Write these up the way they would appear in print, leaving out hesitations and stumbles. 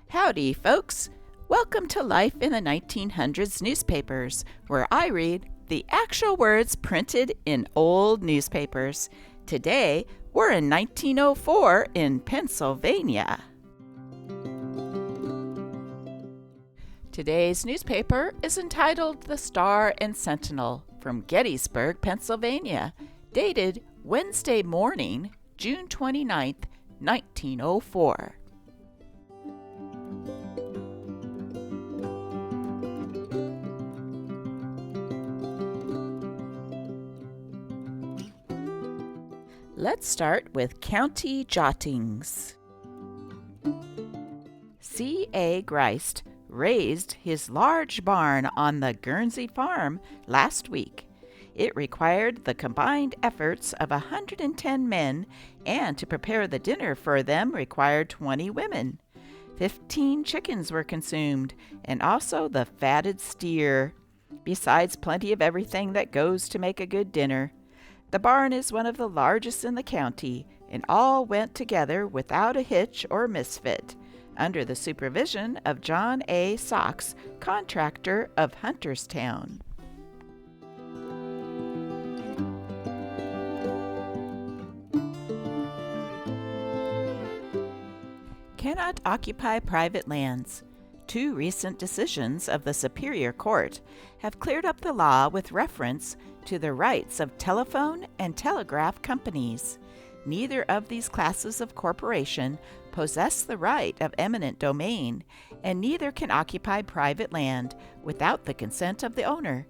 Howdy, folks! Welcome to Life in the 1900s newspapers, where I read the actual words printed in old newspapers. Today, we're in 1904 in Pennsylvania. Today's newspaper is entitled The Star and Sentinel from Gettysburg, Pennsylvania, dated Wednesday morning, June 29th, 1904. Let's start with county jottings. C.A. Grist raised his large barn on the Guernsey farm last week. It required the combined efforts of 110 men, and to prepare the dinner for them required 20 women. 15 chickens were consumed, and also the fatted steer, besides plenty of everything that goes to make a good dinner. The barn is one of the largest in the county, and all went together without a hitch or misfit, under the supervision of John A. Sox, contractor of Hunterstown. Cannot occupy private lands. 2 recent decisions of the Superior Court have cleared up the law with reference to the rights of telephone and telegraph companies. Neither of these classes of corporation possess the right of eminent domain, and neither can occupy private land without the consent of the owner.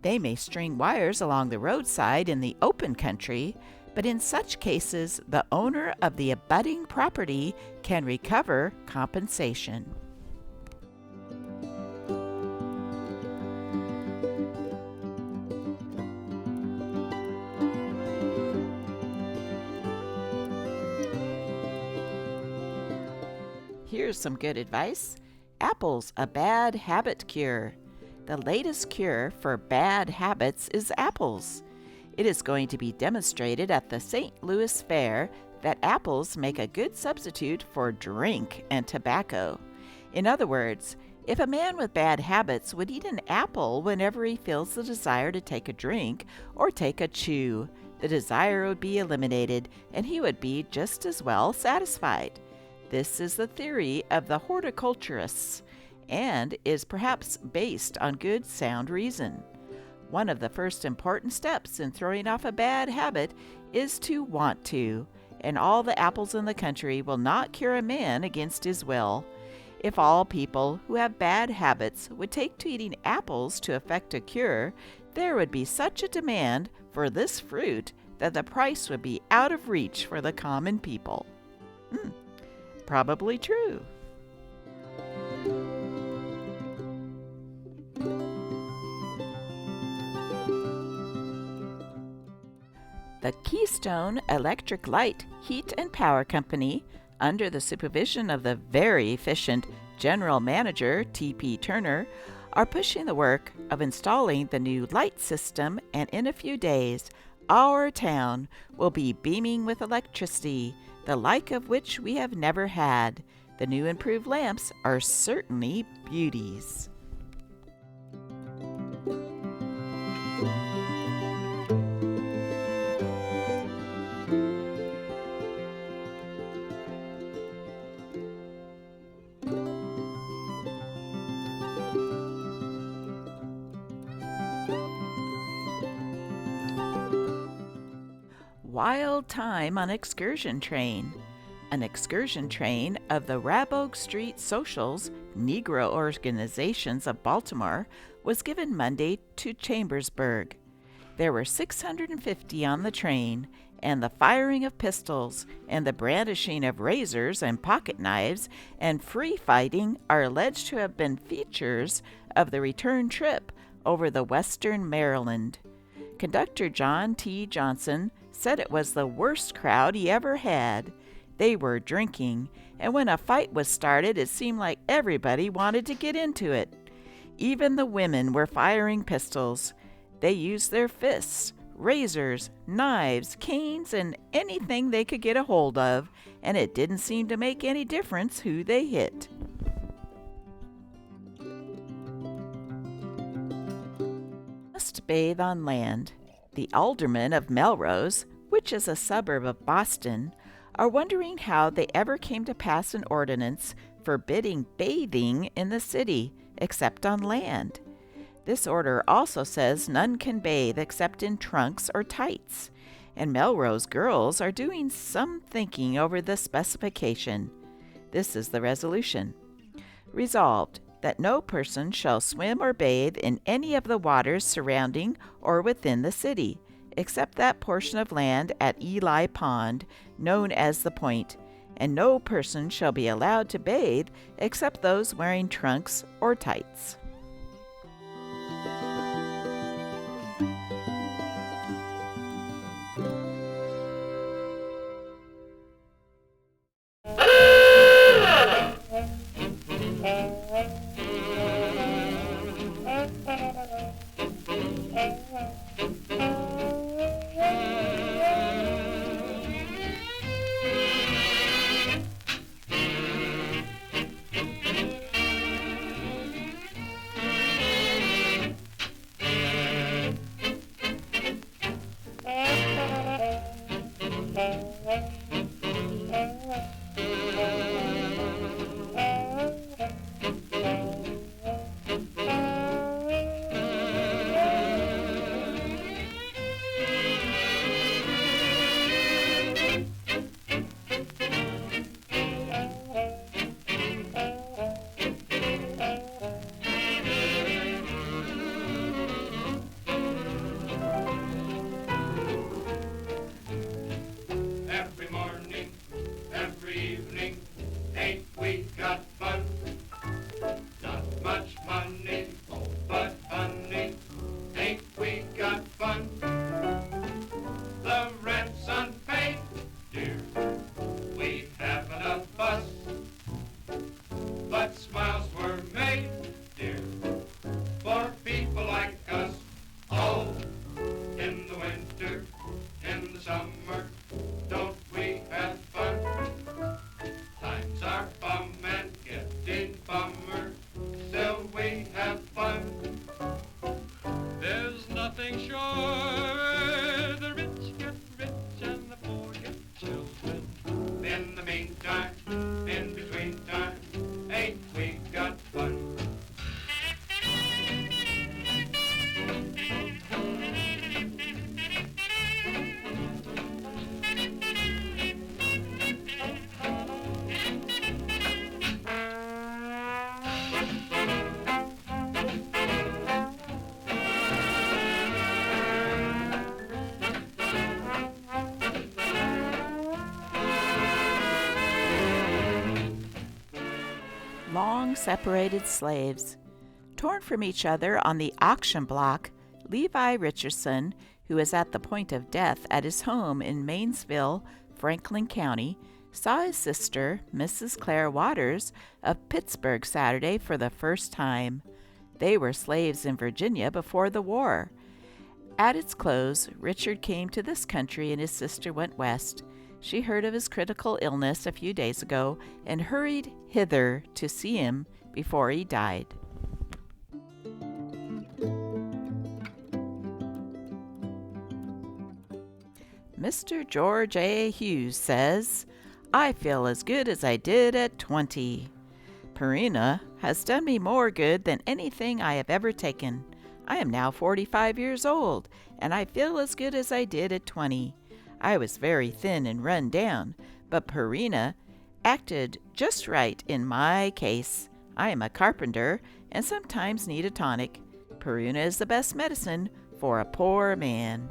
They may string wires along the roadside in the open country, but in such cases the owner of the abutting property can recover compensation. Here's some good advice. Apples, a bad habit cure. The latest cure for bad habits is apples. It is going to be demonstrated at the St. Louis Fair that apples make a good substitute for drink and tobacco. In other words, if a man with bad habits would eat an apple whenever he feels the desire to take a drink or take a chew, the desire would be eliminated and he would be just as well satisfied. This is the theory of the horticulturists and is perhaps based on good sound reason. One of the first important steps in throwing off a bad habit is to want to, and all the apples in the country will not cure a man against his will. If all people who have bad habits would take to eating apples to effect a cure, there would be such a demand for this fruit that the price would be out of reach for the common people. Probably true. The Keystone Electric Light, Heat and Power Company, under the supervision of the very efficient General Manager T.P. Turner, are pushing the work of installing the new light system, and in a few days, our town will be beaming with electricity, the like of which we have never had. The new improved lamps are certainly beauties. Wild time on excursion train. An excursion train of the Rabogue Street Socials, Negro organizations of Baltimore, was given Monday to Chambersburg. There were 650 on the train, and the firing of pistols and the brandishing of razors and pocket knives and free fighting are alleged to have been features of the return trip over the western Maryland. Conductor John T. Johnson said it was the worst crowd he ever had. They were drinking, and when a fight was started, it seemed like everybody wanted to get into it. Even the women were firing pistols. They used their fists razors, knives, canes, and anything they could get a hold of, and it didn't seem to make any difference who they hit. Must bathe on land. The aldermen of Melrose, which is a suburb of Boston, are wondering how they ever came to pass an ordinance forbidding bathing in the city except on land. This order also says none can bathe except in trunks or tights, and Melrose girls are doing some thinking over the specification. This is the resolution. Resolved that no person shall swim or bathe in any of the waters surrounding or within the city, except that portion of land at Ely Pond, known as the Point, and no person shall be allowed to bathe except those wearing trunks or tights. Long-separated slaves. Torn from each other on the auction block, Levi Richardson, who is at the point of death at his home in Mainsville, Franklin County, saw his sister, Mrs. Claire Waters, of Pittsburgh Saturday for the first time. They were slaves in Virginia before the war. At its close, Richard came to this country and his sister went west. She heard of his critical illness a few days ago and hurried hither to see him before he died. Mr. George A. Hughes says, "I feel as good as I did at 20. Purina has done me more good than anything I have ever taken. I am now 45 years old, and I feel as good as I did at 20. I was very thin and run down, but Purina acted just right in my case. I am a carpenter and sometimes need a tonic. Purina is the best medicine for a poor man."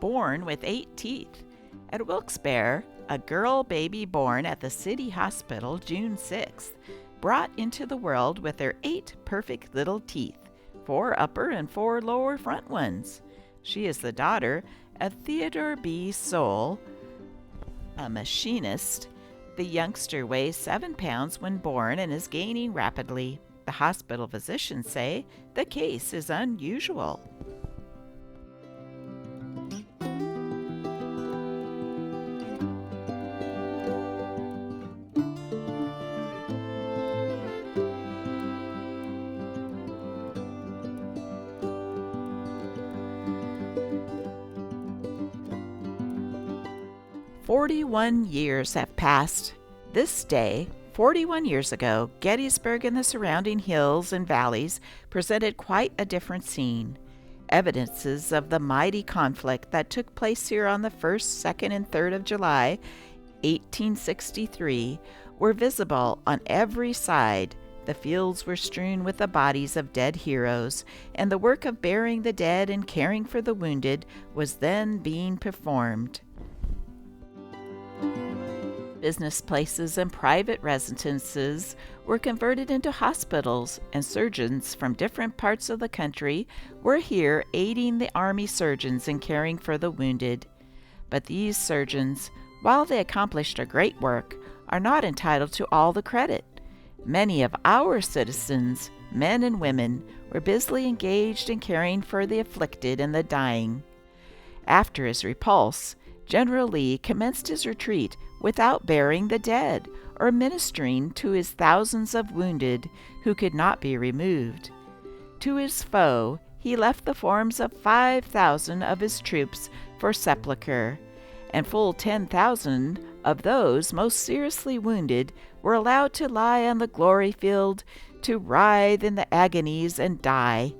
Born with 8 teeth. At Wilkes-Barre, a girl baby born at the city hospital June 6th brought into the world with her 8 perfect little teeth, 4 upper and 4 lower front ones. She is the daughter of Theodore B. Soule, a machinist. The youngster weighs 7 pounds when born and is gaining rapidly. The hospital physicians say the case is unusual. 41 years have passed. This day, 41 years ago, Gettysburg and the surrounding hills and valleys presented quite a different scene. Evidences of the mighty conflict that took place here on the 1st, 2nd, and 3rd of July, 1863, were visible on every side. The fields were strewn with the bodies of dead heroes, and the work of burying the dead and caring for the wounded was then being performed. Business places and private residences were converted into hospitals, and surgeons from different parts of the country were here aiding the army surgeons in caring for the wounded. But these surgeons, while they accomplished a great work, are not entitled to all the credit. Many of our citizens, men and women, were busily engaged in caring for the afflicted and the dying. After his repulse, General Lee commenced his retreat without burying the dead or ministering to his thousands of wounded who could not be removed. To his foe, he left the forms of 5,000 of his troops for sepulture, and full 10,000 of those most seriously wounded were allowed to lie on the glory field to writhe in the agonies and die,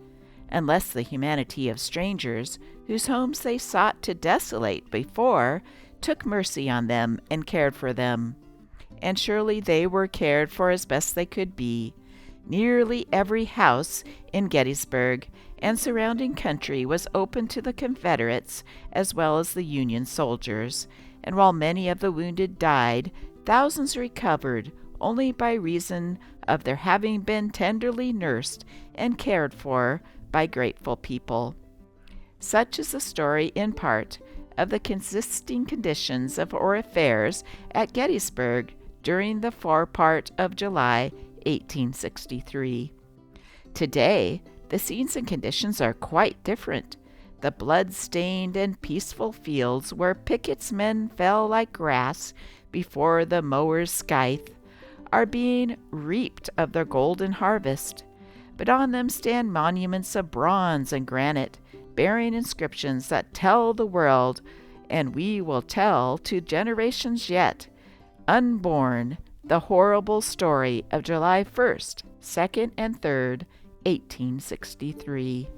unless the humanity of strangers, whose homes they sought to desolate before, took mercy on them and cared for them. And surely they were cared for as best they could be. Nearly every house in Gettysburg and surrounding country was open to the Confederates as well as the Union soldiers, and while many of the wounded died, thousands recovered only by reason of their having been tenderly nursed and cared for by grateful people. Such is the story, in part, of the consisting conditions of or affairs at Gettysburg during the forepart of July 1863. Today, the scenes and conditions are quite different. The blood-stained and peaceful fields where pickets' men fell like grass before the mower's scythe are being reaped of their golden harvest, but on them stand monuments of bronze and granite, bearing inscriptions that tell the world, and we will tell to generations yet, unborn, the horrible story of July 1st, 2nd, and 3rd, 1863.